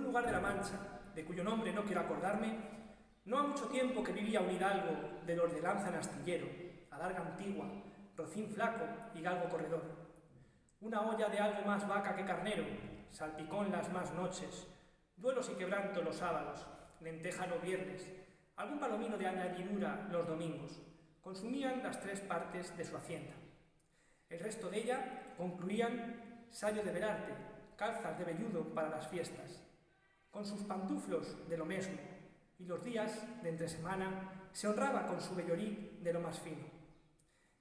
un lugar de la Mancha, de cuyo nombre no quiero acordarme, no ha mucho tiempo que vivía un hidalgo de los de lanza en astillero, adarga antigua, rocín flaco y galgo corredor. Una olla de algo más vaca que carnero, salpicón las más noches, duelos y quebranto los sábados, lenteja los viernes, algún palomino de añadidura los domingos, consumían las 3 partes de su hacienda. El resto de ella concluían sayo de velarte, calzas de velludo para las fiestas, con sus pantuflos de lo mesmo, y los días de entre semana se honraba con su vellorí de lo más fino.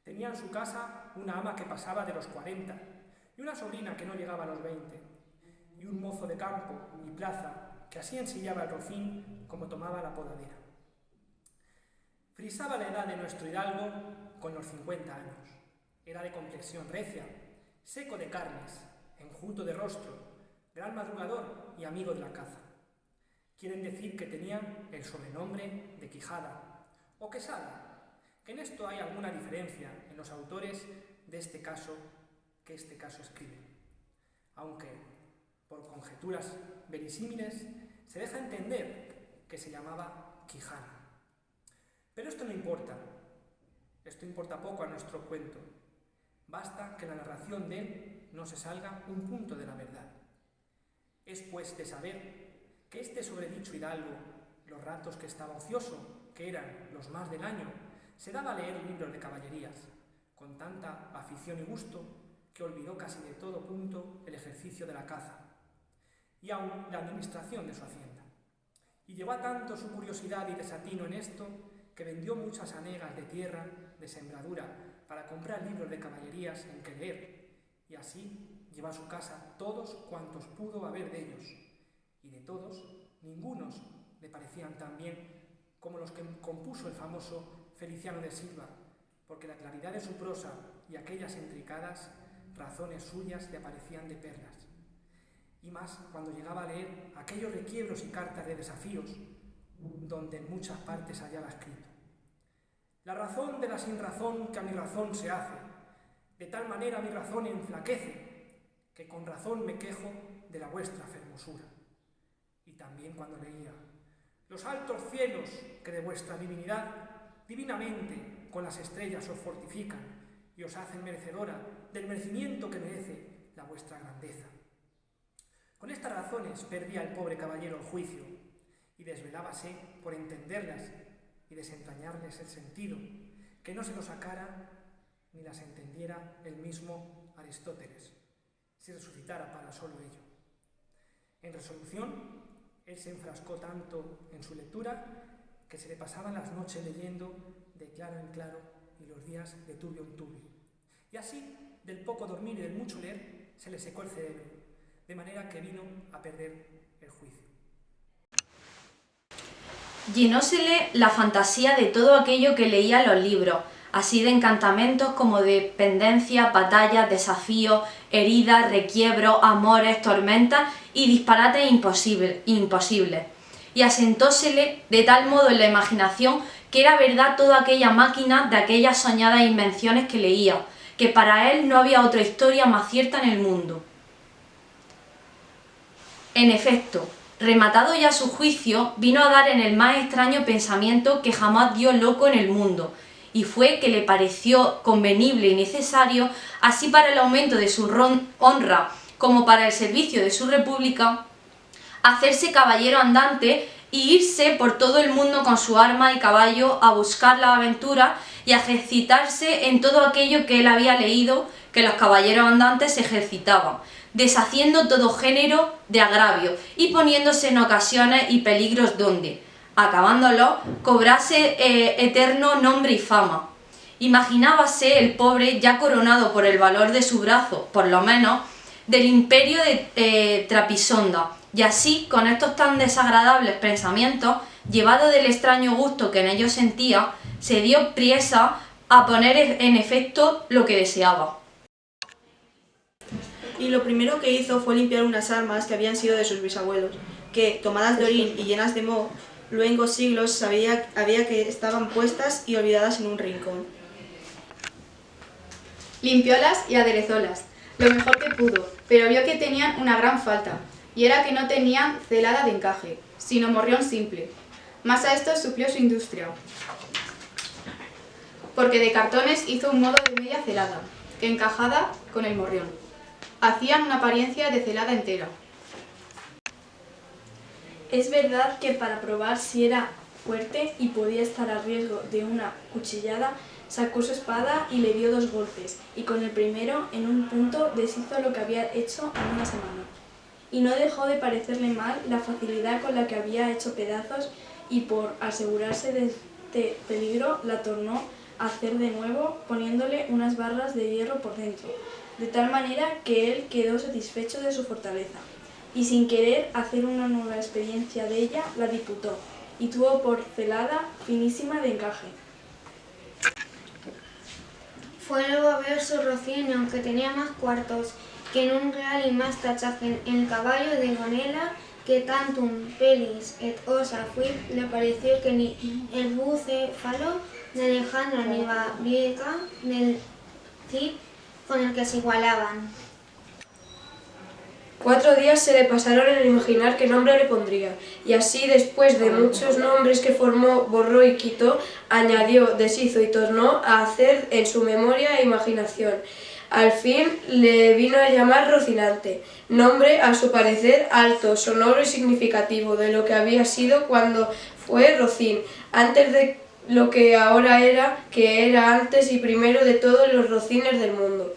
Tenía en su casa una ama que pasaba de los 40, y una sobrina que no llegaba a los 20, y un mozo de campo y plaza que así ensillaba el rocín como tomaba la podadera. Frisaba la edad de nuestro hidalgo con los 50 años. Era de complexión recia, seco de carnes, enjuto de rostro, gran madrugador y amigo de la caza. Quieren decir que tenía el sobrenombre de Quijada o Quesada, que en esto hay alguna diferencia en los autores de este caso que este caso escribe, aunque por conjeturas verisímiles se deja entender que se llamaba Quijana. Pero esto no importa, esto importa poco a nuestro cuento. Basta que la narración de él no se salga un punto de la verdad. Es pues de saber que este sobredicho hidalgo, los ratos que estaba ocioso, que eran los más del año, se daba a leer libros de caballerías, con tanta afición y gusto que olvidó casi de todo punto el ejercicio de la caza y aun la administración de su hacienda. Y llegó a tanto su curiosidad y desatino en esto que vendió muchas hanegas de tierra, de sembradura, para comprar libros de caballerías en que leer, y así llevó a su casa todos cuantos pudo haber de ellos, y de todos, ningunos le parecían tan bien como los que compuso el famoso Feliciano de Silva, porque la claridad de su prosa y aquellas intricadas razones suyas le parecían de perlas. Y más cuando llegaba a leer aquellos requiebros y cartas de desafíos, donde en muchas partes hallaba escrito: la razón de la sinrazón que a mi razón se hace, de tal manera mi razón enflaquece, que con razón me quejo de la vuestra fermosura. Y también cuando leía: los altos cielos que de vuestra divinidad, divinamente con las estrellas os fortifican y os hacen merecedora del merecimiento que merece la vuestra grandeza. Con estas razones perdía el pobre caballero el juicio y desvelábase por entenderlas y desentrañarles el sentido, que no se lo sacara ni las entendiera el mismo Aristóteles, si resucitara para solo ello. En resolución, él se enfrascó tanto en su lectura que se le pasaban las noches leyendo de claro en claro y los días de turbio en turbio. Y así, del poco dormir y del mucho leer, se le secó el cerebro, de manera que vino a perder el juicio. Llenósele la fantasía de todo aquello que leía en los libros, así de encantamentos como de pendencias, batallas, desafíos, heridas, requiebros, amores, tormentas y disparates imposibles. Y asentósele de tal modo en la imaginación que era verdad toda aquella máquina de aquellas soñadas invenciones que leía, que para él no había otra historia más cierta en el mundo. En efecto, rematado ya su juicio, vino a dar en el más extraño pensamiento que jamás dio loco en el mundo, y fue que le pareció convenible y necesario, así para el aumento de su honra como para el servicio de su república, hacerse caballero andante y irse por todo el mundo con su arma y caballo a buscar la aventura y a ejercitarse en todo aquello que él había leído que los caballeros andantes se ejercitaban, deshaciendo todo género de agravio y poniéndose en ocasiones y peligros donde, acabándolo, cobrase eterno nombre y fama. Imaginábase el pobre ya coronado por el valor de su brazo, por lo menos, del imperio de Trapisonda, y así, con estos tan desagradables pensamientos, llevado del extraño gusto que en ellos sentía, se dio priesa a poner en efecto lo que deseaba. Y lo primero que hizo fue limpiar unas armas que habían sido de sus bisabuelos, que, tomadas de orín y llenas de moho, luengos siglos había que estaban puestas y olvidadas en un rincón. Limpiólas y aderezólas, lo mejor que pudo, pero vio que tenían una gran falta, y era que no tenían celada de encaje, sino morrión simple. Más a esto suplió su industria, porque de cartones hizo un modo de media celada, encajada con el morrión. Hacían una apariencia de celada entera. Es verdad que para probar si era fuerte y podía estar a riesgo de una cuchillada, sacó su espada y le dio 2 golpes, y con el primero, en un punto, deshizo lo que había hecho en una semana. Y no dejó de parecerle mal la facilidad con la que había hecho pedazos, y por asegurarse de este peligro, la tornó a hacer de nuevo, poniéndole unas barras de hierro por dentro, de tal manera que él quedó satisfecho de su fortaleza, y sin querer hacer una nueva experiencia de ella, la diputó, y tuvo por celada finísima de encaje. Fue luego a ver su Rocín, aunque tenía más cuartos que en un real y más tachaje en el caballo de Gonela, que tantum pelis et osa fuit, le pareció que ni el bucéfalo de Alejandro ni Babieca del Cid con el que se igualaban. 4 días se le pasaron en imaginar qué nombre le pondría, y así después de muchos nombres que formó, borró y quitó, añadió, deshizo y tornó a hacer en su memoria e imaginación. Al fin le vino a llamar Rocinante, nombre a su parecer alto, sonoro y significativo de lo que había sido cuando fue Rocín, antes de lo que ahora era, que era antes y primero de todos los rocines del mundo.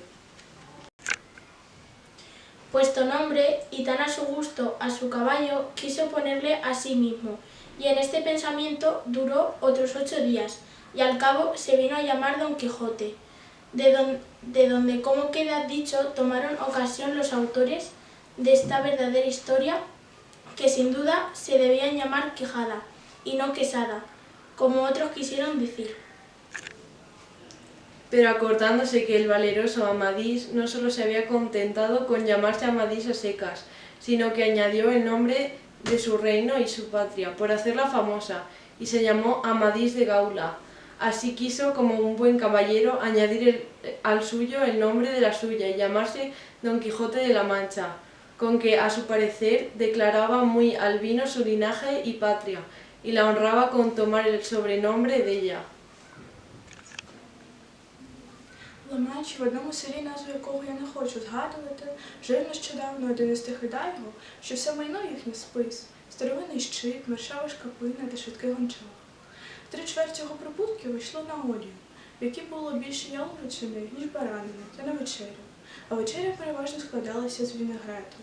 Puesto nombre, y tan a su gusto a su caballo, quiso ponerle a sí mismo, y en este pensamiento duró otros 8 días, y al cabo se vino a llamar Don Quijote, de donde, como queda dicho, tomaron ocasión los autores de esta verdadera historia, que sin duda se debían llamar Quijada, y no Quesada, como otros quisieron decir. Pero acordándose que el valeroso Amadís no solo se había contentado con llamarse Amadís a secas, sino que añadió el nombre de su reino y su patria, por hacerla famosa, y se llamó Amadís de Gaula. Así quiso, como un buen caballero, añadir al suyo el nombre de la suya y llamarse Don Quijote de la Mancha, con que a su parecer declaraba muy albino su linaje y patria, y la honraba con tomar el sobrenombre de ella. Лимач, в одному селі, назву якого я не хочу згадувати, жив нещодавно один із тих гайго, що все майно їхнє спис, старовинний щит, мершава шкапина та швидкий гончар. 3/4 його прибутків йшло на олію, в якій було більше яловичини, ніж баранини, та на вечерю. А вечеря переважно складалася з вінегрету.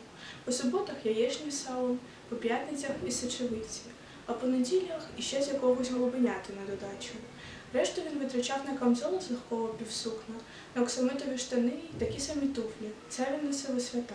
По суботах яєчні з салом, по п'ятницях із сечевиці, а по неділях іще з якогось голубеняти на додачу. Решту він витрачав на камзоли з легкого півсукна, на оксамитові штани й такі самі туфлі. Це він носив у свята.